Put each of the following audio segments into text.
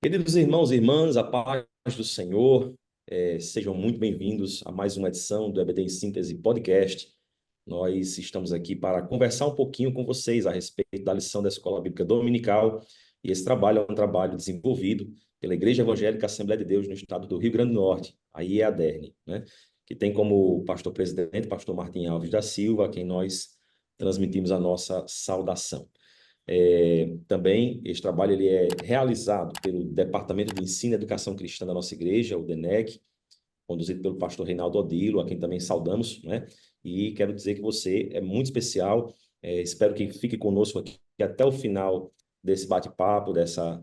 Queridos irmãos e irmãs, a paz do Senhor, sejam muito bem-vindos a mais uma edição do EBD em Síntese Podcast. Nós estamos aqui para conversar um pouquinho com vocês a respeito da lição da Escola Bíblica Dominical, e esse trabalho é um trabalho desenvolvido pela Igreja Evangélica Assembleia de Deus no estado do Rio Grande do Norte, a IEADERN, né? Que tem como pastor-presidente, pastor Martim Alves da Silva, a quem nós transmitimos a nossa saudação. Também esse trabalho ele é realizado pelo Departamento de Ensino e Educação Cristã da nossa igreja, o DENEC, conduzido pelo pastor Reinaldo Odilo, a quem também saudamos, né? E quero dizer que você é muito especial. Espero que fique conosco aqui até o final desse bate-papo,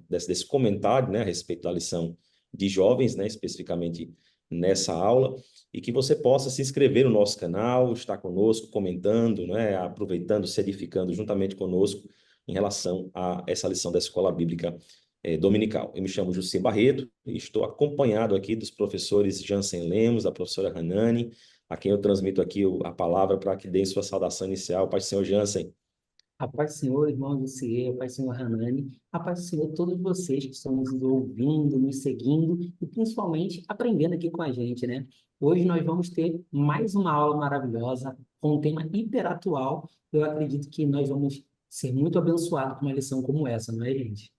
desse comentário, né, a respeito da lição de jovens, né, especificamente nessa aula, e que você possa se inscrever no nosso canal, estar conosco, comentando, né, aproveitando, se edificando juntamente conosco em relação a essa lição da Escola Bíblica Dominical. Eu me chamo Jussi Barreto e estou acompanhado aqui dos professores Jansen Lemos, da professora Hanani, a quem eu transmito aqui a palavra para que deem sua saudação inicial. Paz do Senhor Jansen. A paz do Senhor, irmão Lucier, a paz do Senhor Hanani, a paz do Senhor a todos vocês que estão nos ouvindo, nos seguindo e principalmente aprendendo aqui com a gente, né? Hoje nós vamos ter mais uma aula maravilhosa com um tema hiperatual. Eu acredito que nós vamos ser muito abençoados com uma lição como essa, não é, gente?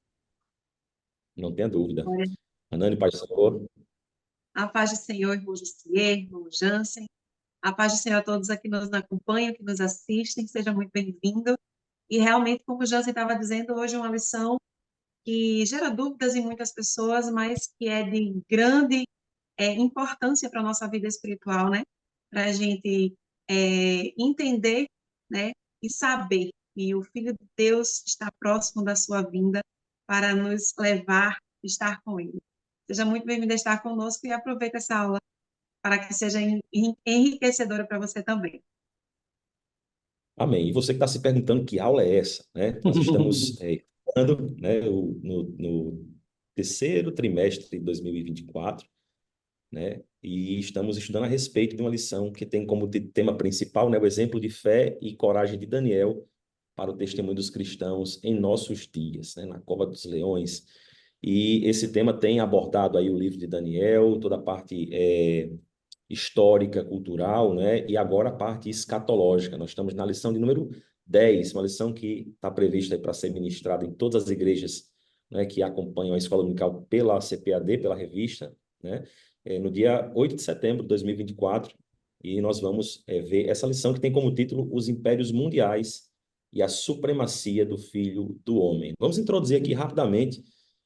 Não tenha dúvida. Glória Hanani, paz do Senhor. A paz do Senhor, irmão Jussier, irmão Jansen. A paz do Senhor a todos aqui que nos acompanham, que nos assistem. Seja muito bem-vindo. E realmente, como o Jansen estava dizendo, hoje é uma lição que gera dúvidas em muitas pessoas, mas que é de grande importância para a nossa vida espiritual, né? Para a gente entender, né? E saber que o Filho de Deus está próximo da sua vinda para nos levar a estar com Ele. Seja muito bem-vindo a estar conosco e aproveite essa aula para que seja enriquecedora para você também. Amém. E você que está se perguntando que aula é essa, né? Nós estamos estudando, né, no terceiro trimestre de 2024, né? E estamos estudando a respeito de uma lição que tem como tema principal, né, o exemplo de fé e coragem de Daniel para o testemunho dos cristãos em nossos dias, né, na cova dos leões. E esse tema tem abordado aí o livro de Daniel, toda a parte histórica, cultural, né? E agora a parte escatológica. Nós estamos na lição de número 10, uma lição que está prevista para ser ministrada em todas as igrejas, né, que acompanham a Escola Dominical pela CPAD, pela revista, né? No dia 8 de setembro de 2024, e nós vamos ver essa lição que tem como título Os Impérios Mundiais e a Supremacia do Filho do Homem. Vamos introduzir aqui rapidamente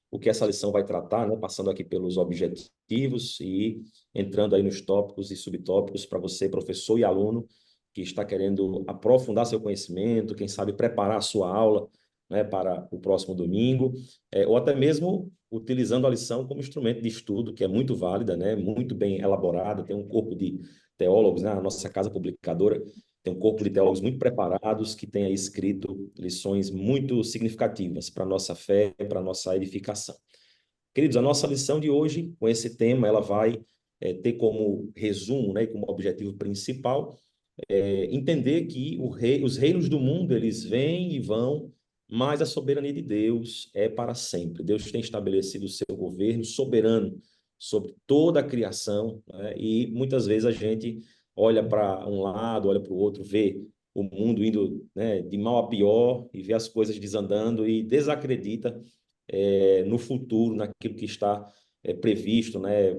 o que essa lição vai tratar, né? Passando aqui pelos objetivos e entrando aí nos tópicos e subtópicos para você, professor e aluno, que está querendo aprofundar seu conhecimento, quem sabe preparar a sua aula, né, para o próximo domingo, ou até mesmo utilizando a lição como instrumento de estudo, que é muito válida, né, muito bem elaborada, tem um corpo de teólogos, né, a nossa casa publicadora tem um corpo de teólogos muito preparados que tem aí escrito lições muito significativas para a nossa fé, para a nossa edificação. Queridos, a nossa lição de hoje, com esse tema, ela vai ter como resumo, né, e como objetivo principal, entender que os reinos do mundo, eles vêm e vão, mas a soberania de Deus é para sempre. Deus tem estabelecido o seu governo soberano sobre toda a criação, né, e muitas vezes a gente olha para um lado, olha para o outro, vê o mundo indo, né, de mal a pior e vê as coisas desandando e desacredita no futuro, naquilo que está previsto, né,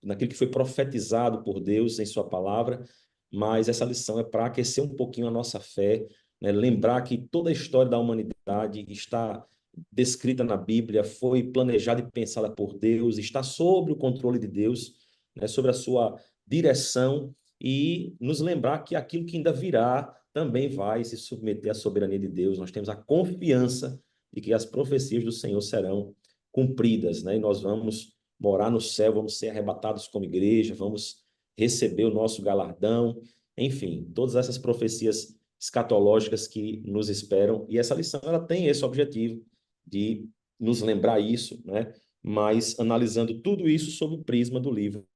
naquilo que foi profetizado por Deus em sua palavra, mas essa lição é para aquecer um pouquinho a nossa fé, né, lembrar que toda a história da humanidade está descrita na Bíblia, foi planejada e pensada por Deus, está sob o controle de Deus, né, sobre a sua direção, e nos lembrar que aquilo que ainda virá também vai se submeter à soberania de Deus. Nós temos a confiança de que as profecias do Senhor serão cumpridas, né? E nós vamos morar no céu, vamos ser arrebatados como igreja, vamos receber o nosso galardão, enfim, todas essas profecias escatológicas que nos esperam. E essa lição ela tem esse objetivo de nos lembrar isso, né? Mas analisando tudo isso sob o prisma do livro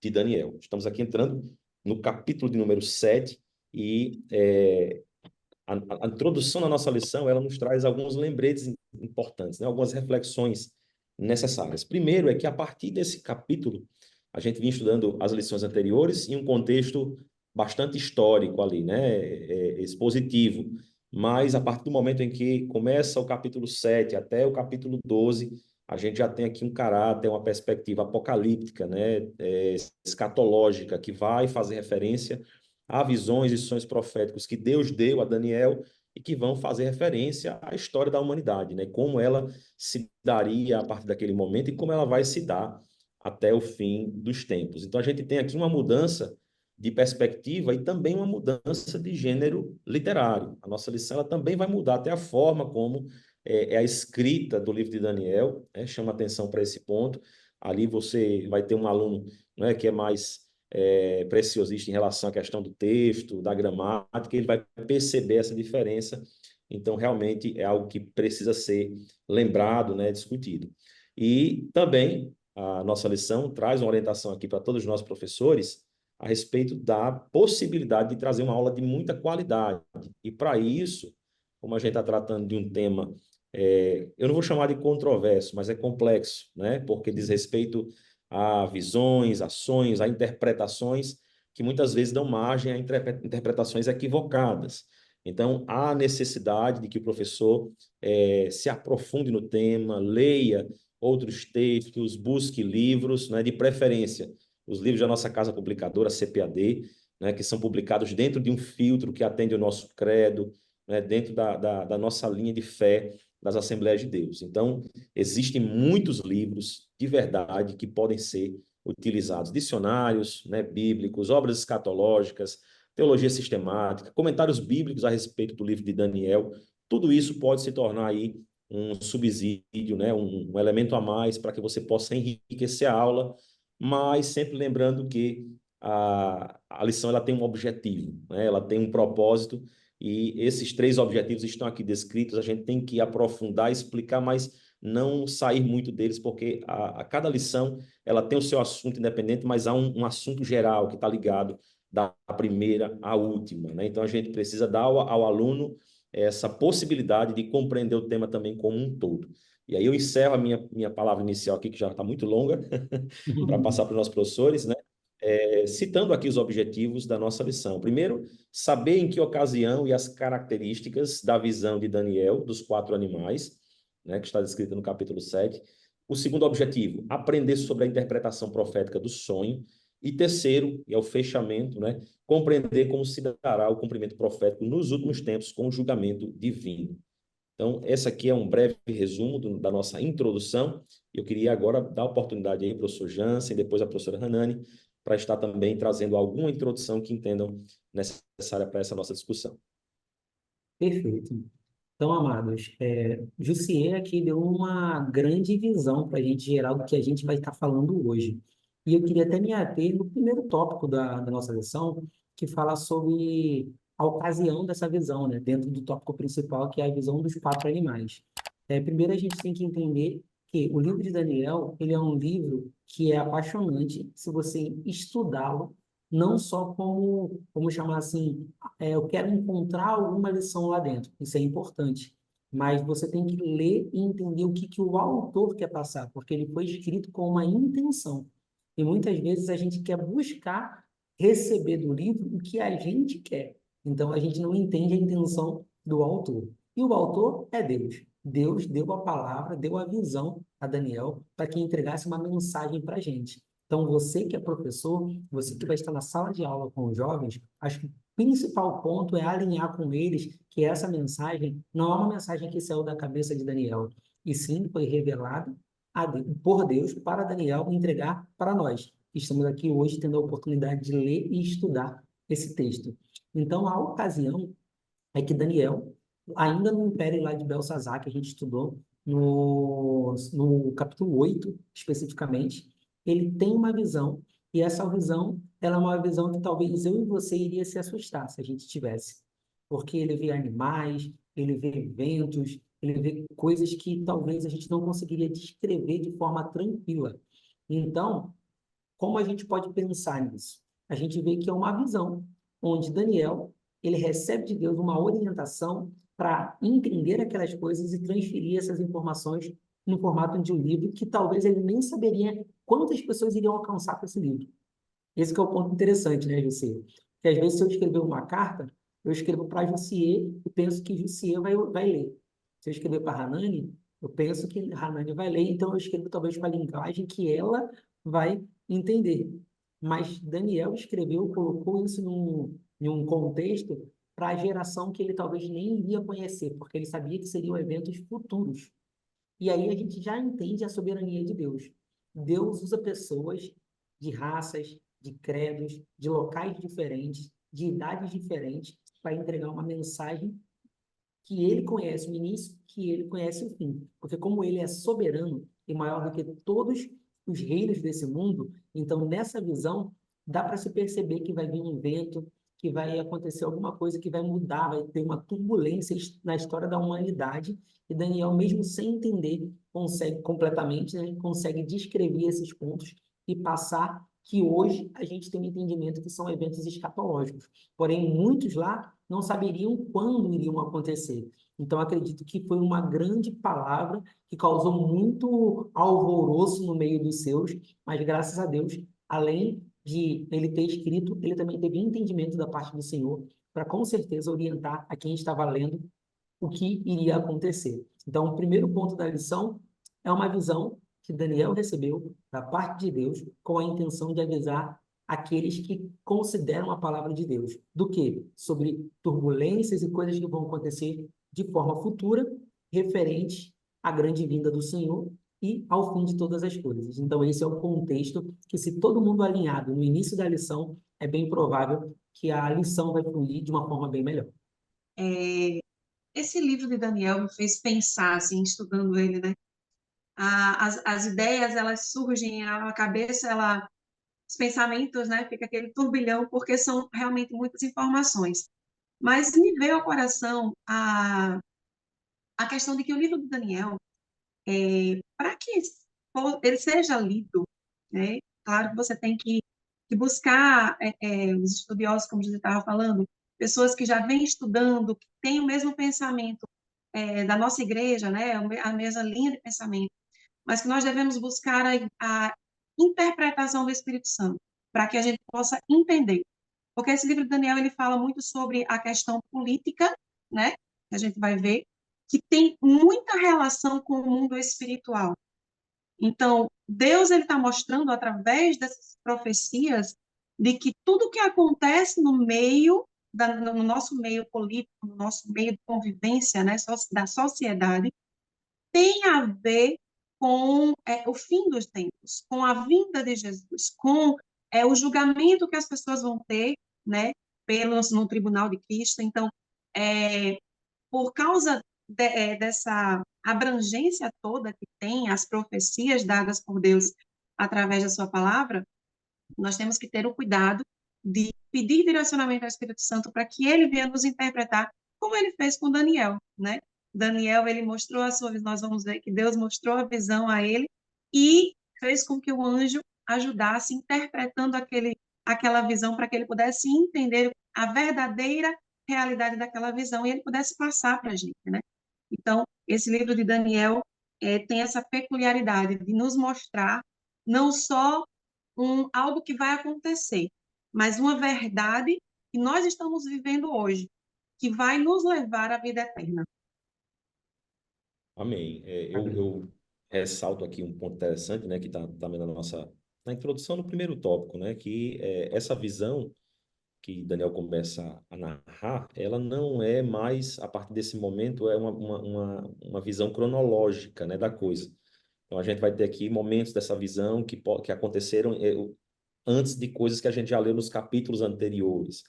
de Daniel. Estamos aqui entrando no capítulo de número 7 e a introdução da nossa lição, ela nos traz alguns lembretes importantes, né? Algumas reflexões necessárias. Primeiro é que, a partir desse capítulo, a gente vinha estudando as lições anteriores em um contexto bastante histórico ali, né? Expositivo. Mas, a partir do momento em que começa o capítulo 7 até o capítulo 12, a gente já tem aqui um caráter, uma perspectiva apocalíptica, né? Escatológica, que vai fazer referência a visões e sonhos proféticos que Deus deu a Daniel e que vão fazer referência à história da humanidade, né? Como ela se daria a partir daquele momento e como ela vai se dar até o fim dos tempos. Então, a gente tem aqui uma mudança de perspectiva e também uma mudança de gênero literário. A nossa lição ela também vai mudar até a forma como é a escrita do livro de Daniel, né? Chama atenção para esse ponto. Ali você vai ter um aluno, né, que é mais preciosista em relação à questão do texto, da gramática, ele vai perceber essa diferença. Então, realmente é algo que precisa ser lembrado, né, discutido. E também a nossa lição traz uma orientação aqui para todos nós professores a respeito da possibilidade de trazer uma aula de muita qualidade. E para isso, como a gente está tratando de um tema, eu não vou chamar de controverso, mas é complexo, né? Porque diz respeito a visões, a sonhos, a interpretações que muitas vezes dão margem a interpretações equivocadas. Então, há necessidade de que o professor se aprofunde no tema, leia outros textos, busque livros, né, de preferência, os livros da nossa casa publicadora, CPAD, né, que são publicados dentro de um filtro que atende o nosso credo, né, dentro da nossa linha de fé das Assembleias de Deus. Então, existem muitos livros de verdade que podem ser utilizados, dicionários, né, bíblicos, obras escatológicas, teologia sistemática, comentários bíblicos a respeito do livro de Daniel. Tudo isso pode se tornar aí um subsídio, né, um elemento a mais para que você possa enriquecer a aula, mas sempre lembrando que a lição ela tem um objetivo, né, ela tem um propósito, e esses 3 objetivos estão aqui descritos. A gente tem que aprofundar, explicar, mas não sair muito deles, porque a cada lição ela tem o seu assunto independente, mas há um assunto geral que está ligado da primeira à última, né? Então, a gente precisa dar ao aluno essa possibilidade de compreender o tema também como um todo. E aí eu encerro a minha palavra inicial aqui, que já está muito longa, para passar para os nossos professores, né? Citando aqui os objetivos da nossa lição. Primeiro, saber em que ocasião e as características da visão de Daniel dos 4 animais, né, que está descrita no capítulo 7. O segundo objetivo, aprender sobre a interpretação profética do sonho. E terceiro, e é o fechamento, né, compreender como se dará o cumprimento profético nos últimos tempos com o julgamento divino. Então, essa aqui é um breve resumo da nossa introdução. Eu queria agora dar a oportunidade aí ao professor Jansen, depois à professora Hanani, para estar também trazendo alguma introdução que entendam necessária para essa nossa discussão. Perfeito. Então, amados, Jussier aqui deu uma grande visão para a gente geral do que a gente vai estar falando hoje. E eu queria até me ater no primeiro tópico da nossa lição, que fala sobre a ocasião dessa visão, né? Dentro do tópico principal, que é a visão dos 4 animais. Primeiro, a gente tem que entender que o livro de Daniel, ele é um livro que é apaixonante se você estudá-lo, não só como chamar assim, eu quero encontrar alguma lição lá dentro. Isso é importante. Mas você tem que ler e entender o que o autor quer passar, porque ele foi escrito com uma intenção. E muitas vezes a gente quer buscar receber do livro o que a gente quer. Então a gente não entende a intenção do autor. E o autor é Deus. Deus deu a palavra, deu a visão a Daniel para que entregasse uma mensagem para a gente. Então, você que é professor, você que vai estar na sala de aula com os jovens, acho que o principal ponto é alinhar com eles que essa mensagem não é uma mensagem que saiu da cabeça de Daniel, e sim foi revelada por Deus para Daniel entregar para nós. Estamos aqui hoje tendo a oportunidade de ler e estudar esse texto. Então, a ocasião é que Daniel, ainda no Império lá de Belsazar, que a gente estudou no capítulo 8, especificamente, ele tem uma visão, e essa visão, ela é uma visão que talvez eu e você iria se assustar se a gente tivesse. Porque ele vê animais, ele vê eventos, ele vê coisas que talvez a gente não conseguiria descrever de forma tranquila. Então, como a gente pode pensar nisso? A gente vê que é uma visão onde Daniel, ele recebe de Deus uma orientação para entender aquelas coisas e transferir essas informações no formato de um livro que talvez ele nem saberia quantas pessoas iriam alcançar com esse livro. Esse que é o ponto interessante, né, Jussier? Que às vezes se eu escrever uma carta, eu escrevo para Jussier e penso que Jussier vai ler. Se eu escrever para Hanani, eu penso que Hanani vai ler, então eu escrevo talvez para a linguagem que ela vai entender. Mas Daniel escreveu, colocou isso em um contexto para a geração que ele talvez nem iria conhecer, porque ele sabia que seriam eventos futuros. E aí a gente já entende a soberania de Deus. Deus usa pessoas de raças, de credos, de locais diferentes, de idades diferentes, para entregar uma mensagem que ele conhece o início, que ele conhece o fim. Porque como ele é soberano e maior do que todos os reinos desse mundo, então nessa visão dá para se perceber que vai vir um vento, que vai acontecer alguma coisa que vai mudar, vai ter uma turbulência na história da humanidade, e Daniel, mesmo sem entender, consegue completamente, né, consegue descrever esses pontos e passar que hoje a gente tem um entendimento que são eventos escatológicos. Porém, muitos lá não saberiam quando iriam acontecer. Então, acredito que foi uma grande palavra que causou muito alvoroço no meio dos seus, mas graças a Deus, além de ele ter escrito, ele também teve entendimento da parte do Senhor para com certeza orientar a quem estava lendo o que iria acontecer. Então, o primeiro ponto da lição é uma visão que Daniel recebeu da parte de Deus com a intenção de avisar aqueles que consideram a palavra de Deus. Do quê? Sobre turbulências e coisas que vão acontecer de forma futura, referente à grande vinda do Senhor e ao fim de todas as coisas. Então, esse é o contexto que, se todo mundo alinhado no início da lição, é bem provável que a lição vai fluir de uma forma bem melhor. Esse livro de Daniel me fez pensar, assim, estudando ele, né? As ideias, elas surgem, a cabeça, os pensamentos, né? Fica aquele turbilhão, porque são realmente muitas informações. Mas me veio ao coração a questão de que o livro de Daniel, para que ele seja lido, né? Claro que você tem que buscar os estudiosos, como você estava falando, pessoas que já vêm estudando, que têm o mesmo pensamento da nossa igreja, né? A mesma linha de pensamento, mas que nós devemos buscar a interpretação do Espírito Santo, para que a gente possa entender. Porque esse livro de Daniel, ele fala muito sobre a questão política, né? Que a gente vai ver, que tem muita relação com o mundo espiritual. Então, Deus ele está mostrando através dessas profecias de que tudo que acontece no meio no nosso meio político, no nosso meio de convivência, né, da sociedade, tem a ver com o fim dos tempos, com a vinda de Jesus, com o julgamento que as pessoas vão ter, né, no tribunal de Cristo. Então, por causa dessa abrangência toda que tem as profecias dadas por Deus através da sua palavra, nós temos que ter o cuidado de pedir direcionamento ao Espírito Santo para que ele venha nos interpretar, como ele fez com Daniel, né? Daniel, ele mostrou a sua visão, nós vamos ver que Deus mostrou a visão a ele e fez com que o anjo ajudasse interpretando aquela visão para que ele pudesse entender a verdadeira realidade daquela visão e ele pudesse passar para a gente, né? Então, esse livro de Daniel tem essa peculiaridade de nos mostrar não só algo que vai acontecer, mas uma verdade que nós estamos vivendo hoje, que vai nos levar à vida eterna. Amém. Eu ressalto aqui um ponto interessante, né, que está também na introdução do primeiro tópico, né, que essa visão que Daniel começa a narrar, ela não é mais, a partir desse momento, uma visão cronológica, né, da coisa. Então, a gente vai ter aqui momentos dessa visão que aconteceram antes de coisas que a gente já leu nos capítulos anteriores.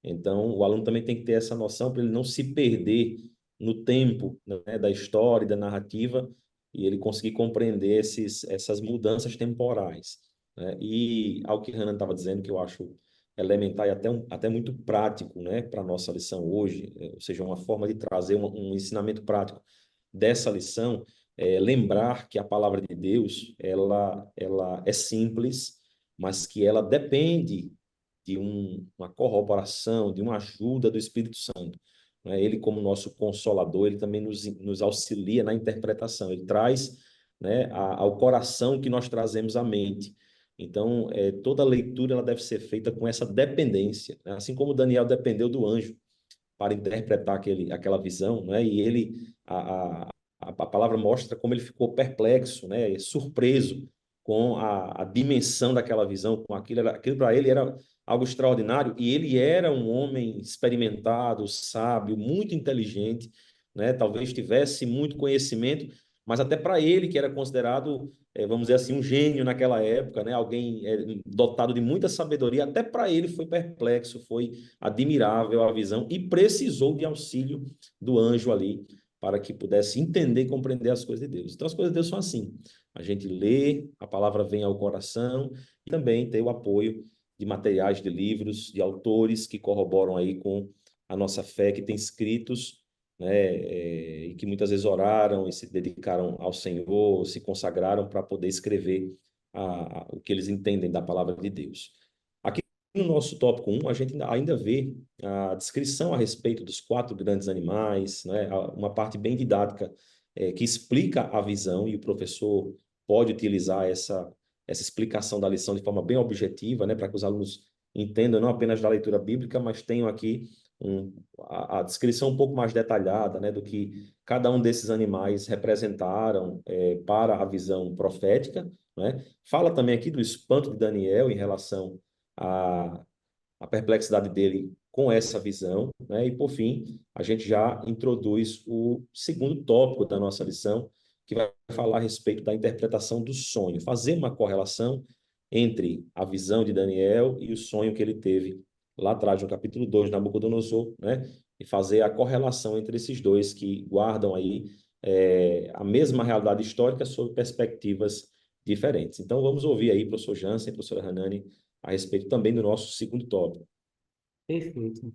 Então, o aluno também tem que ter essa noção para ele não se perder no tempo, né, da história e da narrativa e ele conseguir compreender essas mudanças temporais, né? E ao que Hanan estava dizendo, que eu acho elementar e até muito prático, né, para a nossa lição hoje, ou seja, uma forma de trazer um ensinamento prático dessa lição, lembrar que a palavra de Deus ela é simples, mas que ela depende de uma corroboração, de uma ajuda do Espírito Santo. Né? Ele, como nosso consolador, ele também nos auxilia na interpretação. Ele traz né, ao coração que nós trazemos à mente. Então, toda leitura ela deve ser feita com essa dependência, né? Assim como Daniel dependeu do anjo para interpretar aquela visão, né? E a palavra mostra como ele ficou perplexo, né? Surpreso com a dimensão daquela visão, com aquilo para ele era algo extraordinário, e ele era um homem experimentado, sábio, muito inteligente, né? Talvez tivesse muito conhecimento, mas até para ele, que era considerado, vamos dizer assim, um gênio naquela época, né? Alguém dotado de muita sabedoria, até para ele foi perplexo, foi admirável a visão e precisou de auxílio do anjo ali para que pudesse entender e compreender as coisas de Deus. Então, as coisas de Deus são assim. A gente lê, a palavra vem ao coração e também tem o apoio de materiais, de livros, de autores que corroboram aí com a nossa fé, que tem escritos, né, e que muitas vezes oraram e se dedicaram ao Senhor, se consagraram para poder escrever o que eles entendem da palavra de Deus. Aqui no nosso tópico 1, a gente ainda vê a descrição a respeito dos 4 grandes animais, né, uma parte bem didática que explica a visão, e o professor pode utilizar essa explicação da lição de forma bem objetiva, né, para que os alunos entendam não apenas da leitura bíblica, mas tenham aqui a descrição um pouco mais detalhada, né, do que cada um desses animais representaram para a visão profética, né? Fala também aqui do espanto de Daniel em relação à perplexidade dele com essa visão, né? E por fim, a gente já introduz o segundo tópico da nossa lição, que vai falar a respeito da interpretação do sonho, fazer uma correlação entre a visão de Daniel e o sonho que ele teve lá atrás, no capítulo 2, Nabucodonosor, né? E fazer a correlação entre esses dois que guardam aí a mesma realidade histórica sob perspectivas diferentes. Então, vamos ouvir aí, professor Jansen, professora Hanani, a respeito também do nosso segundo tópico. Perfeito.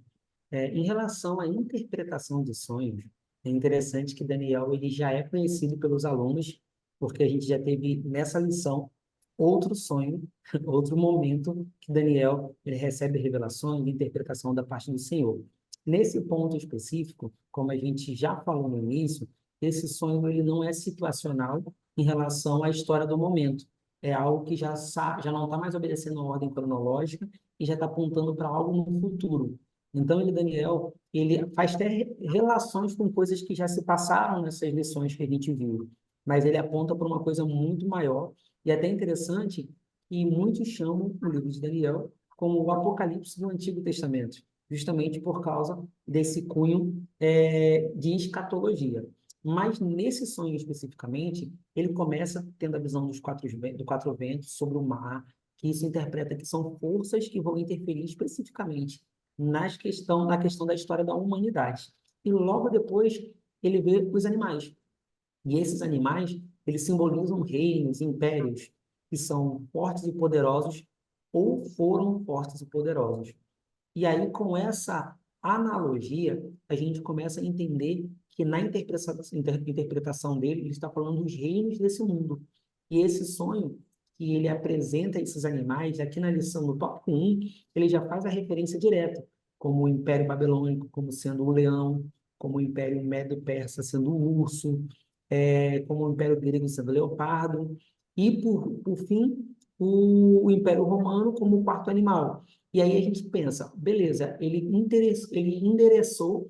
Em relação à interpretação de sonhos, é interessante que Daniel ele já é conhecido pelos alunos, porque a gente já teve nessa lição outro sonho, outro momento que Daniel ele recebe revelações de interpretação da parte do Senhor. Nesse ponto específico, como a gente já falou no início, esse sonho ele não é situacional em relação à história do momento. É algo que já não está mais obedecendo a ordem cronológica e já está apontando para algo no futuro. Então, Daniel, ele faz até relações com coisas que já se passaram nessas lições que a gente viu, mas ele aponta para uma coisa muito maior, e é até interessante que muitos chamam o livro de Daniel como o Apocalipse do Antigo Testamento, justamente por causa desse cunho de escatologia. Mas nesse sonho especificamente, ele começa tendo a visão dos quatro ventos sobre o mar, que isso interpreta que são forças que vão interferir especificamente na questão da história da humanidade. E logo depois ele vê os animais. E esses animais, eles simbolizam reinos, impérios, que são fortes e poderosos ou foram fortes e poderosos. E aí, com essa analogia, a gente começa a entender que na interpretação dele, ele está falando dos reinos desse mundo. E esse sonho que ele apresenta esses animais, aqui na lição, no tópico 1, ele já faz a referência direta, como o Império Babilônico, como sendo o leão, como o Império Medo-Persa sendo o urso, como o Império Grego sendo o leopardo, e, por fim, o Império Romano como o quarto animal. E aí a gente pensa, beleza, ele endereçou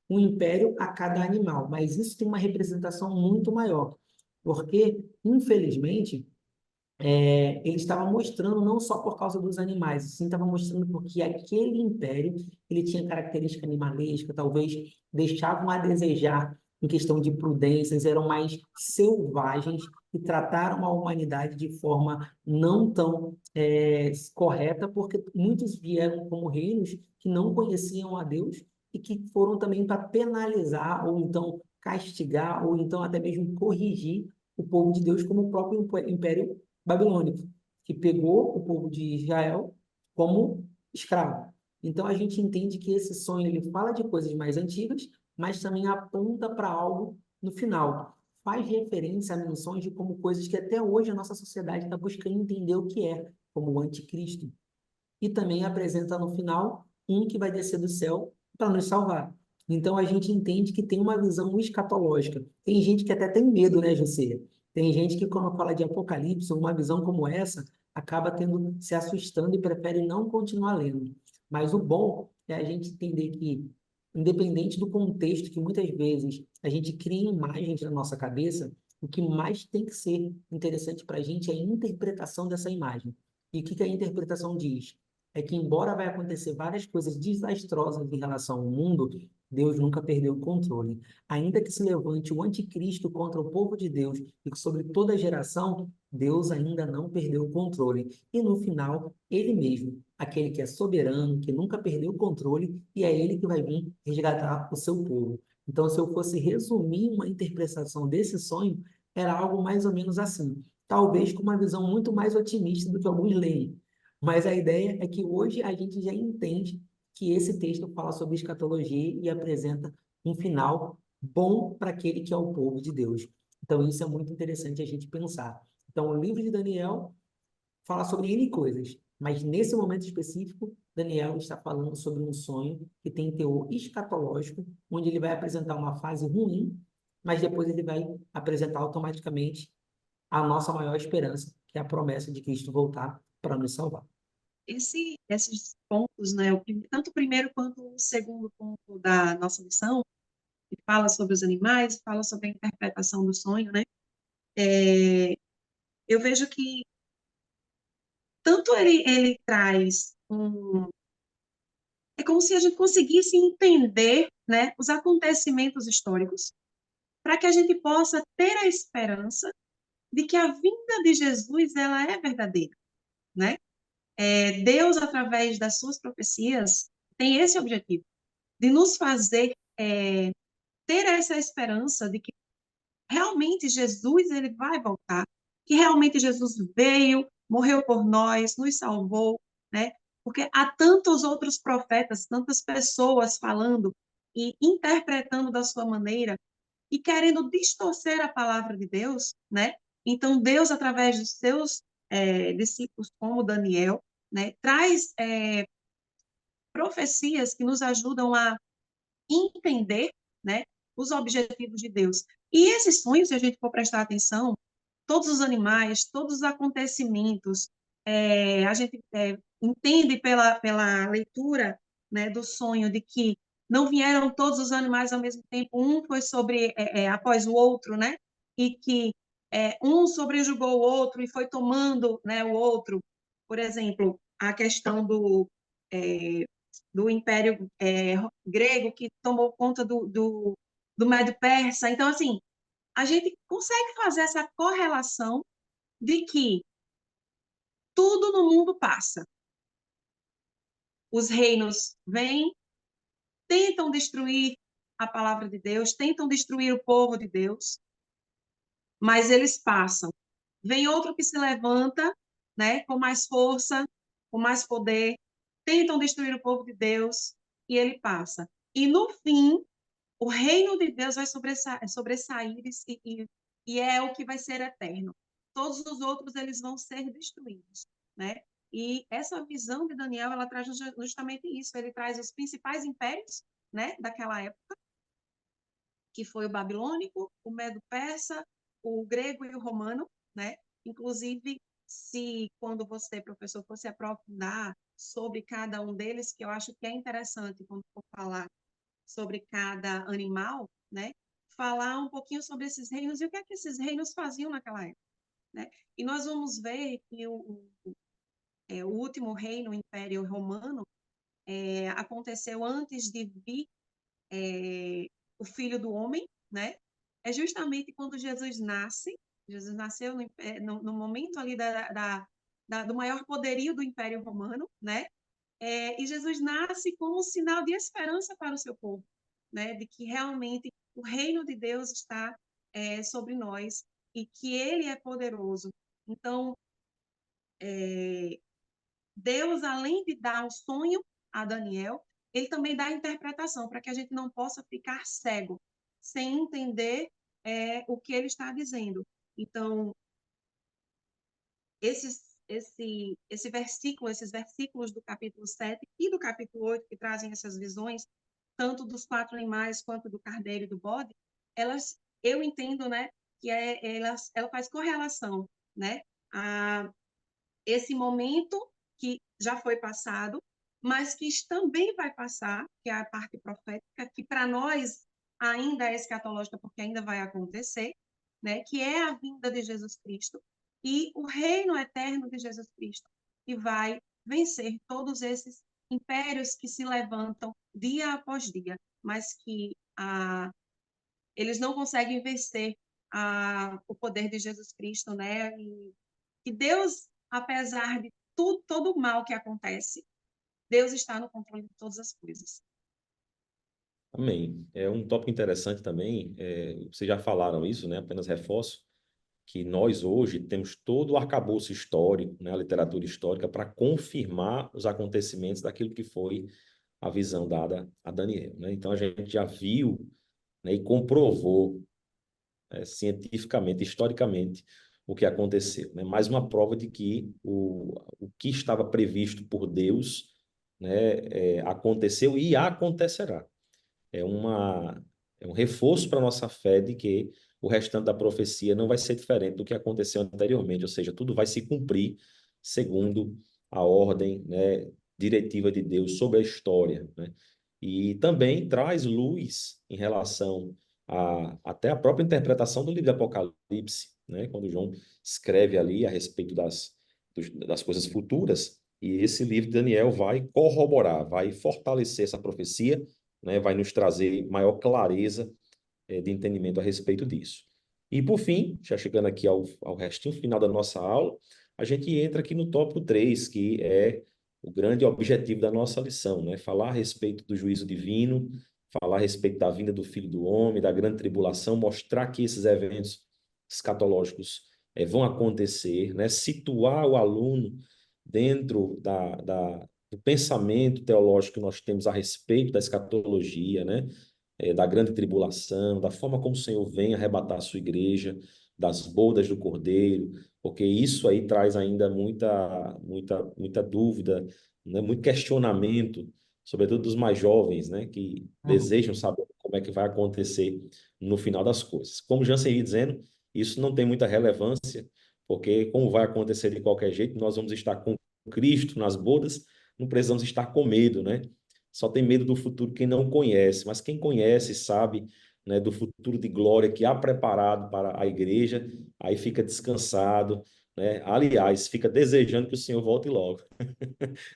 um império a cada animal, mas isso tem uma representação muito maior, porque, infelizmente, ele estava mostrando não só por causa dos animais, sim estava mostrando porque aquele império ele tinha característica animalesca, talvez deixavam a desejar em questão de prudências, eram mais selvagens e trataram a humanidade de forma não tão correta, porque muitos vieram como reinos que não conheciam a Deus e que foram também para penalizar ou então castigar ou então até mesmo corrigir o povo de Deus, como o próprio império babilônico, que pegou o povo de Israel como escravo. Então a gente entende que esse sonho ele fala de coisas mais antigas, mas também aponta para algo no final. Faz referência a menções de como coisas que até hoje a nossa sociedade está buscando entender o que é, como o anticristo. E também apresenta no final um que vai descer do céu para nos salvar. Então a gente entende que tem uma visão escatológica. Tem gente que até tem medo, né, José? Tem gente que, quando fala de Apocalipse, uma visão como essa, acaba se assustando e prefere não continuar lendo. Mas o bom é a gente entender que, independente do contexto, que muitas vezes a gente cria imagens na nossa cabeça, o que mais tem que ser interessante para a gente é a interpretação dessa imagem. E o que que a interpretação diz? É que, embora vai acontecer várias coisas desastrosas em relação ao mundo, Deus nunca perdeu o controle. Ainda que se levante o anticristo contra o povo de Deus e que sobre toda a geração, Deus ainda não perdeu o controle. E no final, Ele mesmo, aquele que é soberano, que nunca perdeu o controle, e é Ele que vai vir resgatar o seu povo. Então, se eu fosse resumir uma interpretação desse sonho, era algo mais ou menos assim. Talvez com uma visão muito mais otimista do que alguns leem. Mas a ideia é que hoje a gente já entende que esse texto fala sobre escatologia e apresenta um final bom para aquele que é o povo de Deus. Então, isso é muito interessante a gente pensar. Então, o livro de Daniel fala sobre N coisas, mas nesse momento específico, Daniel está falando sobre um sonho que tem teor escatológico, onde ele vai apresentar uma fase ruim, mas depois ele vai apresentar automaticamente a nossa maior esperança, que é a promessa de Cristo voltar para nos salvar. Esses pontos, né, tanto o primeiro quanto o segundo ponto da nossa lição, que fala sobre os animais, fala sobre a interpretação do sonho, né? Eu vejo que tanto ele traz é como se a gente conseguisse entender, né, os acontecimentos históricos, para que a gente possa ter a esperança de que a vinda de Jesus ela é verdadeira, né? Deus, através das suas profecias, tem esse objetivo, de nos fazer ter essa esperança de que realmente Jesus ele vai voltar, que realmente Jesus veio, morreu por nós, nos salvou, né? Porque há tantos outros profetas, tantas pessoas falando e interpretando da sua maneira e querendo distorcer a palavra de Deus, né? Então Deus, através dos seus discípulos, como Daniel, né, traz profecias que nos ajudam a entender, né, os objetivos de Deus. E esses sonhos, se a gente for prestar atenção, todos os animais, todos os acontecimentos, a gente entende pela leitura, né, do sonho de que não vieram todos os animais ao mesmo tempo, um foi sobre após o outro, né, e que um sobrejugou o outro e foi tomando, né, o outro. Por exemplo, a questão do Império grego que tomou conta do Médio Persa. Então, assim, a gente consegue fazer essa correlação de que tudo no mundo passa. Os reinos vêm, tentam destruir a palavra de Deus, tentam destruir o povo de Deus, mas eles passam. Vem outro que se levanta, né, com mais força, com mais poder, tentam destruir o povo de Deus e ele passa. E no fim, o reino de Deus vai sobressair e é o que vai ser eterno. Todos os outros eles vão ser destruídos, né? E essa visão de Daniel, ela traz justamente isso. Ele traz os principais impérios, né, daquela época, que foi o babilônico, o medo-persa, o grego e o romano, né? Inclusive, se quando você, professor, fosse aprofundar sobre cada um deles, que eu acho que é interessante quando for falar sobre cada animal, né? Falar um pouquinho sobre esses reinos e o que é que esses reinos faziam naquela época, né? E nós vamos ver que o último reino, o Império Romano, aconteceu antes de vir o Filho do Homem, né? É justamente quando Jesus nasce. Jesus nasceu no momento ali do maior poderio do Império Romano, né? E Jesus nasce como um sinal de esperança para o seu povo, né? De que realmente o reino de Deus está sobre nós e que Ele é poderoso. Então, Deus, além de dar o sonho a Daniel, Ele também dá a interpretação para que a gente não possa ficar cego, sem entender o que Ele está dizendo. Então, esses versículos do capítulo 7 e do capítulo 8, que trazem essas visões, tanto dos 4 animais quanto do carneiro e do bode, eu entendo, né, ela faz correlação, né, a esse momento que já foi passado, mas que também vai passar, que é a parte profética, que para nós ainda é escatológica, porque ainda vai acontecer, né, que é a vinda de Jesus Cristo e o reino eterno de Jesus Cristo, que vai vencer todos esses impérios que se levantam dia após dia, mas que eles não conseguem vencer o poder de Jesus Cristo, né? E que Deus, apesar de tudo, todo o mal que acontece, Deus está no controle de todas as coisas. Amém. É um tópico interessante também. Vocês já falaram isso, né? Apenas reforço que nós hoje temos todo o arcabouço histórico, né? A literatura histórica, para confirmar os acontecimentos daquilo que foi a visão dada a Daniel, né? Então a gente já viu, né, e comprovou, cientificamente, historicamente, o que aconteceu, né? Mais uma prova de que o que estava previsto por Deus, né, aconteceu e acontecerá. É, uma, é um reforço para a nossa fé de que o restante da profecia não vai ser diferente do que aconteceu anteriormente, ou seja, tudo vai se cumprir segundo a ordem, né, diretiva de Deus sobre a história, né? E também traz luz em relação até a própria interpretação do livro de Apocalipse, né? Quando João escreve ali a respeito das coisas futuras, e esse livro de Daniel vai corroborar, vai fortalecer essa profecia, né, vai nos trazer maior clareza de entendimento a respeito disso. E, por fim, já chegando aqui ao restinho final da nossa aula, a gente entra aqui no tópico 3, que é o grande objetivo da nossa lição, né? Falar a respeito do juízo divino, falar a respeito da vinda do Filho do Homem, da grande tribulação, mostrar que esses eventos escatológicos vão acontecer, né? Situar o aluno dentro do pensamento teológico que nós temos a respeito da escatologia, né? Da grande tribulação, da forma como o Senhor vem arrebatar a sua igreja, das bodas do Cordeiro, porque isso aí traz ainda muita dúvida, né? Muito questionamento, sobretudo dos mais jovens, né? Que desejam saber como é que vai acontecer no final das coisas. Como Jansen ia dizendo, isso não tem muita relevância, porque como vai acontecer de qualquer jeito, nós vamos estar com Cristo nas bodas, não precisamos estar com medo, né? Só tem medo do futuro quem não conhece, mas quem conhece sabe, né, do futuro de glória que há preparado para a igreja, aí fica descansado, né? Aliás, fica desejando que o Senhor volte logo.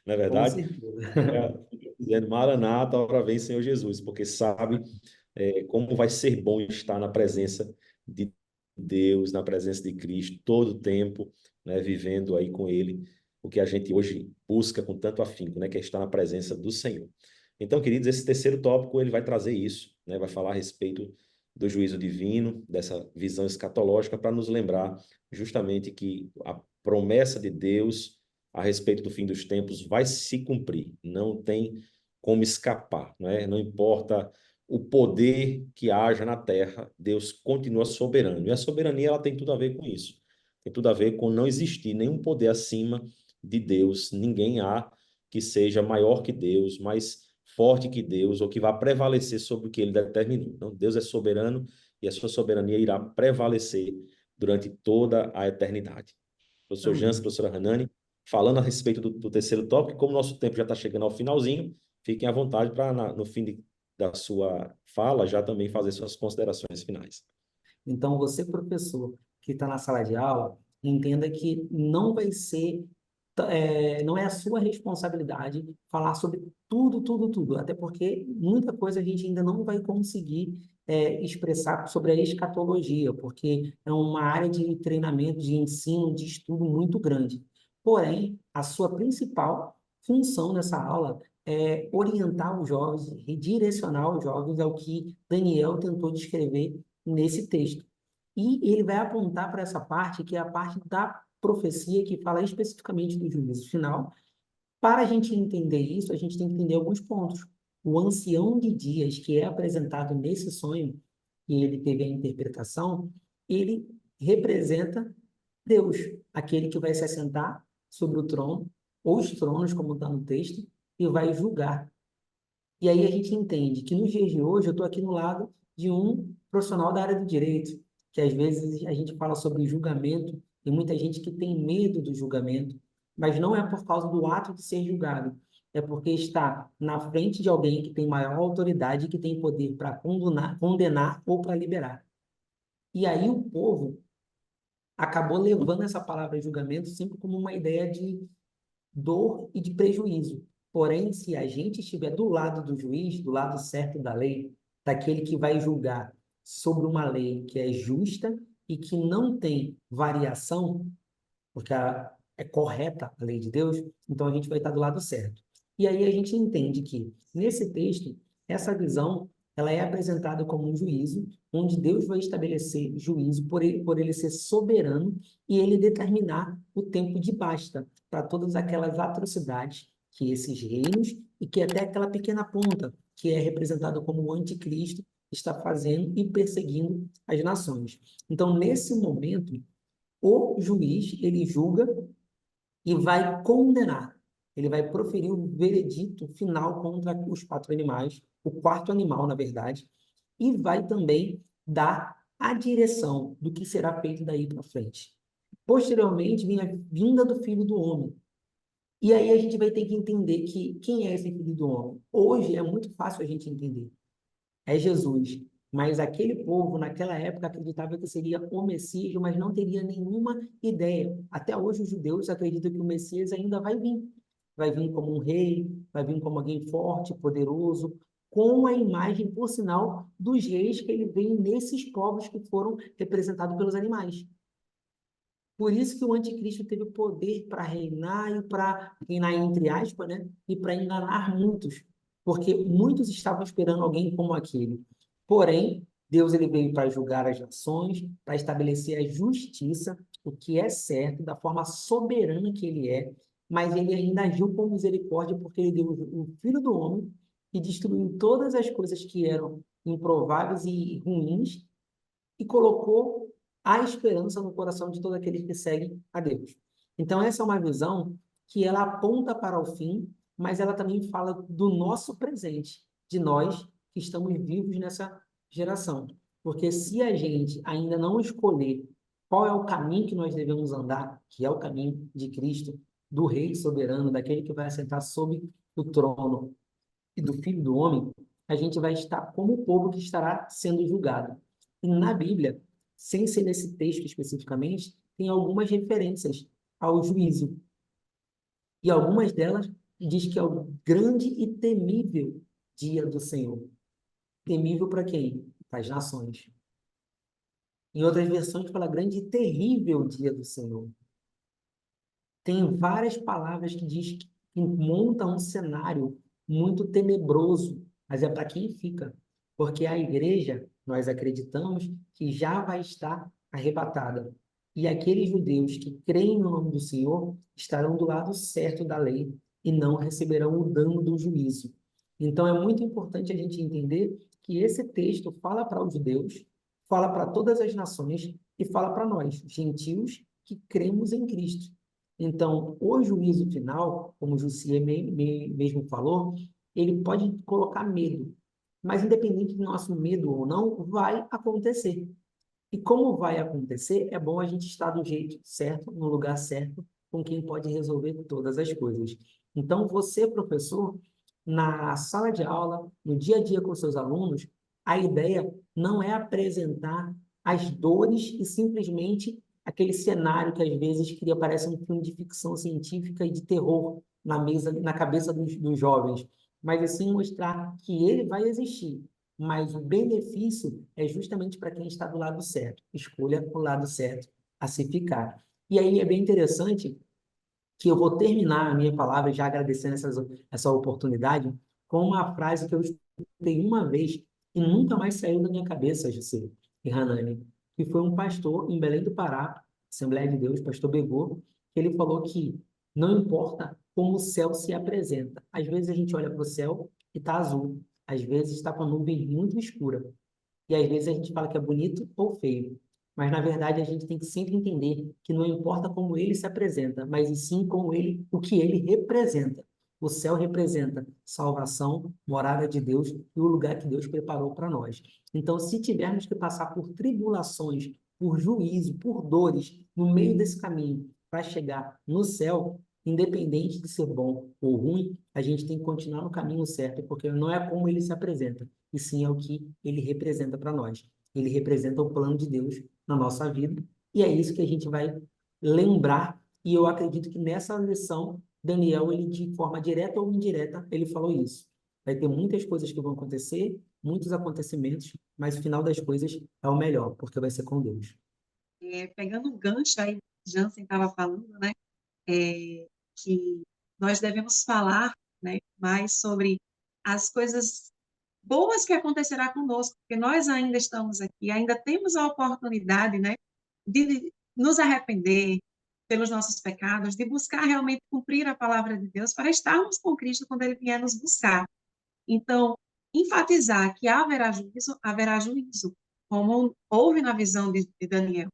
Não é Com verdade? certeza. Fica dizendo, Maranata, hora vem, Senhor Jesus, porque sabe como vai ser bom estar na presença de Deus, na presença de Cristo, todo o tempo, né, vivendo aí com Ele, o que a gente hoje busca com tanto afinco, né, que é estar na presença do Senhor. Então, queridos, esse terceiro tópico, ele vai trazer isso, né, vai falar a respeito do juízo divino, dessa visão escatológica, para nos lembrar justamente que a promessa de Deus a respeito do fim dos tempos vai se cumprir, não tem como escapar, né? Não importa o poder que haja na terra, Deus continua soberano. E a soberania ela tem tudo a ver com isso. Tem tudo a ver com não existir nenhum poder acima de Deus. Ninguém há que seja maior que Deus, mais forte que Deus, ou que vá prevalecer sobre o que ele determinou. Então, Deus é soberano e a sua soberania irá prevalecer durante toda a eternidade. Professor Jansen, Amém. professora Hanani, falando a respeito do terceiro tópico, como o nosso tempo já está chegando ao finalzinho, fiquem à vontade para, no fim da sua fala, já também fazer suas considerações finais. Então, você, professor, que está na sala de aula, entenda que não vai ser, não é a sua responsabilidade falar sobre tudo, tudo, tudo, até porque muita coisa a gente ainda não vai conseguir expressar sobre a escatologia, porque é uma área de treinamento, de ensino, de estudo muito grande. Porém, a sua principal função nessa aula é orientar os jovens, redirecionar os jovens ao que Daniel tentou descrever nesse texto. E ele vai apontar para essa parte, que é a parte da profecia, que fala especificamente do juízo final. Para a gente entender isso, a gente tem que entender alguns pontos. O ancião de dias, que é apresentado nesse sonho, e ele teve a interpretação, ele representa Deus, aquele que vai se assentar sobre o trono, ou os tronos, como está no texto, e vai julgar. E aí a gente entende que nos dias de hoje, eu estou aqui no lado de um profissional da área do direito, que às vezes a gente fala sobre julgamento, e muita gente que tem medo do julgamento, mas não é por causa do ato de ser julgado, é porque está na frente de alguém que tem maior autoridade e que tem poder para condenar ou para liberar. E aí o povo acabou levando essa palavra julgamento sempre como uma ideia de dor e de prejuízo. Porém, se a gente estiver do lado do juiz, do lado certo da lei, daquele que vai julgar sobre uma lei que é justa e que não tem variação, porque é correta a lei de Deus, então a gente vai estar do lado certo. E aí a gente entende que, nesse texto, essa visão ela é apresentada como um juízo, onde Deus vai estabelecer juízo por ele ser soberano e ele determinar o tempo de basta para todas aquelas atrocidades que esses reinos e que até aquela pequena ponta, que é representada como o anticristo, está fazendo e perseguindo as nações. Então, nesse momento, o juiz, ele julga e vai condenar. Ele vai proferir o veredito final contra os 4 animais, o quarto animal, na verdade, e vai também dar a direção do que será feito daí para frente. Posteriormente, vem a vinda do Filho do Homem. E aí a gente vai ter que entender que quem é esse Filho do Homem? Hoje é muito fácil a gente entender. É Jesus. Mas aquele povo, naquela época, acreditava que seria o Messias, mas não teria nenhuma ideia. Até hoje, os judeus acreditam que o Messias ainda vai vir. Vai vir como um rei, vai vir como alguém forte, poderoso, com a imagem, por sinal, dos reis que ele vem nesses povos que foram representados pelos animais. Por isso que o anticristo teve poder para reinar e para reinar entre aspas, né? E para enganar muitos, porque muitos estavam esperando alguém como aquele. Porém, Deus ele veio para julgar as nações, para estabelecer a justiça, o que é certo, da forma soberana que ele é, mas ele ainda agiu com misericórdia porque ele deu o Filho do Homem e destruiu todas as coisas que eram improváveis e ruins e colocou a esperança no coração de todos aqueles que seguem a Deus. Então, essa é uma visão que ela aponta para o fim, mas ela também fala do nosso presente, de nós que estamos vivos nessa geração. Porque se a gente ainda não escolher qual é o caminho que nós devemos andar, que é o caminho de Cristo, do Rei soberano, daquele que vai assentar sobre o trono e do Filho do Homem, a gente vai estar como o povo que estará sendo julgado. E na Bíblia, sem ser nesse texto especificamente, tem algumas referências ao juízo. E algumas delas diz que é o grande e temível dia do Senhor. Temível para quem? Para as nações. Em outras versões fala grande e terrível dia do Senhor. Tem várias palavras que diz que monta um cenário muito tenebroso, mas é para quem fica. Porque a igreja, nós acreditamos que já vai estar arrebatada. E aqueles judeus que creem no nome do Senhor estarão do lado certo da lei e não receberão o dano do juízo. Então é muito importante a gente entender que esse texto fala para os judeus, fala para todas as nações e fala para nós, gentios, que cremos em Cristo. Então, o juízo final, como o Jussier mesmo falou, ele pode colocar medo, mas independente do nosso medo ou não, vai acontecer. E como vai acontecer, é bom a gente estar do jeito certo, no lugar certo, com quem pode resolver todas as coisas. Então, você, professor, na sala de aula, no dia a dia com seus alunos, a ideia não é apresentar as dores e simplesmente aquele cenário que às vezes cria, parece um filme de ficção científica e de terror na cabeça dos jovens, mas assim mostrar que ele vai existir, mas o benefício é justamente para quem está do lado certo. Escolha o lado certo a se ficar. E aí é bem interessante que eu vou terminar a minha palavra já agradecendo essa oportunidade com uma frase que eu escutei uma vez e nunca mais saiu da minha cabeça, José e Hanani, que foi um pastor em Belém do Pará, Assembleia de Deus, pastor Begô, que ele falou que não importa como o céu se apresenta. Às vezes a gente olha para o céu e está azul, às vezes está com a nuvem muito escura, e às vezes a gente fala que é bonito ou feio. Mas, na verdade, a gente tem que sempre entender que não importa como ele se apresenta, mas e sim como ele, o que ele representa. O céu representa salvação, morada de Deus e o lugar que Deus preparou para nós. Então, se tivermos que passar por tribulações por juízo, por dores, no meio desse caminho, para chegar no céu, independente de ser bom ou ruim, a gente tem que continuar no caminho certo, porque não é como ele se apresenta, e sim é o que ele representa para nós. Ele representa o plano de Deus na nossa vida, e é isso que a gente vai lembrar, e eu acredito que nessa lição, Daniel, ele de forma direta ou indireta, ele falou isso. Vai ter muitas coisas que vão acontecer, muitos acontecimentos, mas o final das coisas é o melhor, porque vai ser com Deus. Pegando o gancho aí, Jansen estava falando, né, que nós devemos falar, né, mais sobre as coisas boas que acontecerá conosco, porque nós ainda estamos aqui, ainda temos a oportunidade, né, de nos arrepender pelos nossos pecados, de buscar realmente cumprir a palavra de Deus para estarmos com Cristo quando Ele vier nos buscar. Então, enfatizar que haverá juízo, como houve na visão de Daniel,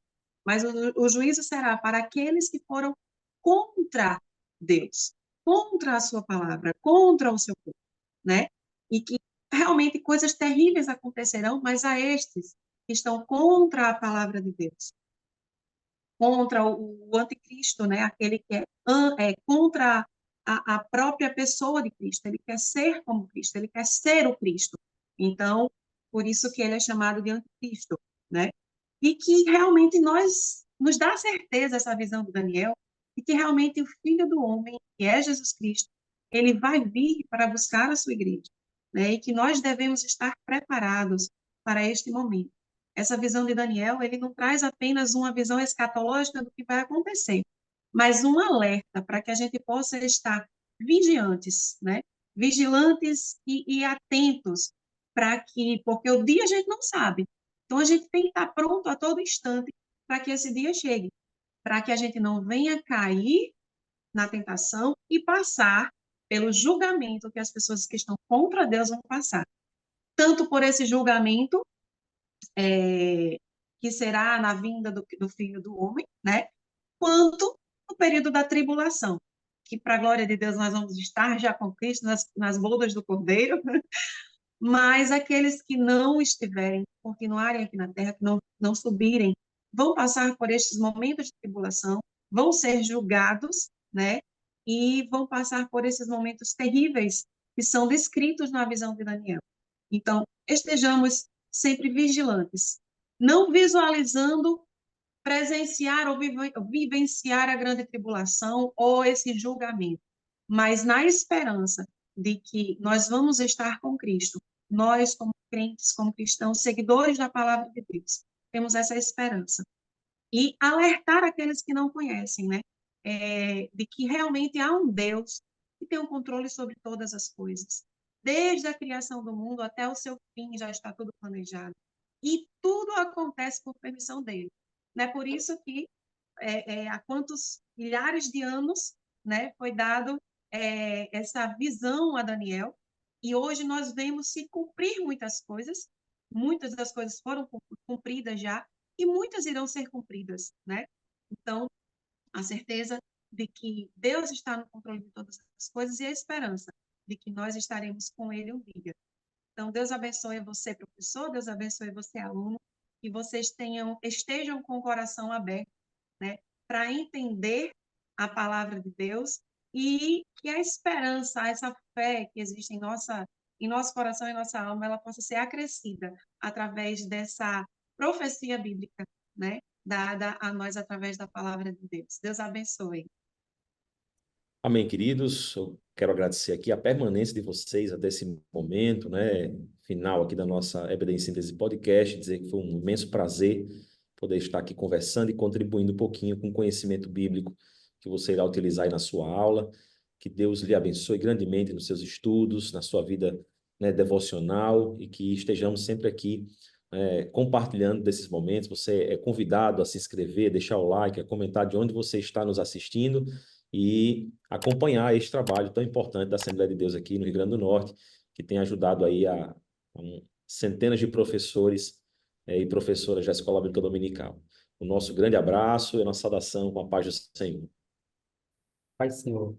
mas o juízo será para aqueles que foram contra Deus, contra a sua palavra, contra o seu povo, né? E que realmente coisas terríveis acontecerão, mas a estes que estão contra a palavra de Deus, contra o anticristo, né? Aquele que é contra a própria pessoa de Cristo, ele quer ser como Cristo, ele quer ser o Cristo. Então, por isso que ele é chamado de anticristo, né? E que realmente nos dá certeza essa visão de Daniel, de que realmente o Filho do Homem, que é Jesus Cristo, ele vai vir para buscar a sua igreja, né? E que nós devemos estar preparados para este momento. Essa visão de Daniel, ele não traz apenas uma visão escatológica do que vai acontecer, mas um alerta para que a gente possa estar vigiantes, né? Vigilantes e atentos para que, porque o dia a gente não sabe, então a gente tem que estar pronto a todo instante para que esse dia chegue, para que a gente não venha cair na tentação e passar pelo julgamento que as pessoas que estão contra Deus vão passar, tanto por esse julgamento que será na vinda do Filho do Homem, né? Quanto no período da tribulação, que para a glória de Deus nós vamos estar já com Cristo nas bodas do Cordeiro, mas aqueles que não estiverem, continuarem aqui na terra, que não subirem, vão passar por estes momentos de tribulação, vão ser julgados, né? E vão passar por esses momentos terríveis que são descritos na visão de Daniel. Então, estejamos sempre vigilantes, não visualizando presenciar ou vivenciar a grande tribulação ou esse julgamento, mas na esperança de que nós vamos estar com Cristo. Nós, como crentes, como cristãos, seguidores da palavra de Deus, temos essa esperança. E alertar aqueles que não conhecem, né? De que realmente há um Deus que tem um controle sobre todas as coisas. Desde a criação do mundo até o seu fim já está tudo planejado. E tudo acontece por permissão dele. Não é por isso que há quantos milhares de anos, né, foi dado essa visão a Daniel, e hoje nós vemos se cumprir muitas das coisas foram cumpridas já, e muitas irão ser cumpridas, né? Então, a certeza de que Deus está no controle de todas as coisas e a esperança de que nós estaremos com Ele um dia. Então, Deus abençoe você, professor, Deus abençoe você, aluno, que vocês estejam com o coração aberto, né, para entender a palavra de Deus e que a esperança, essa fé que existe em nosso coração e nossa alma, ela possa ser acrescida através dessa profecia bíblica, né, dada a nós através da palavra de Deus. Deus abençoe. Amém, queridos. Eu quero agradecer aqui a permanência de vocês até esse momento, né, final aqui da nossa EBD em Síntese Podcast, dizer que foi um imenso prazer poder estar aqui conversando e contribuindo um pouquinho com o conhecimento bíblico que você irá utilizar aí na sua aula. Que Deus lhe abençoe grandemente nos seus estudos, na sua vida, né, devocional, e que estejamos sempre aqui compartilhando desses momentos. Você é convidado a se inscrever, deixar o like, a comentar de onde você está nos assistindo e acompanhar este trabalho tão importante da Assembleia de Deus aqui no Rio Grande do Norte, que tem ajudado aí a centenas de professores e professoras da Escola Bíblica Dominical. O nosso grande abraço e a nossa saudação com a paz do Senhor. Pai, Senhor.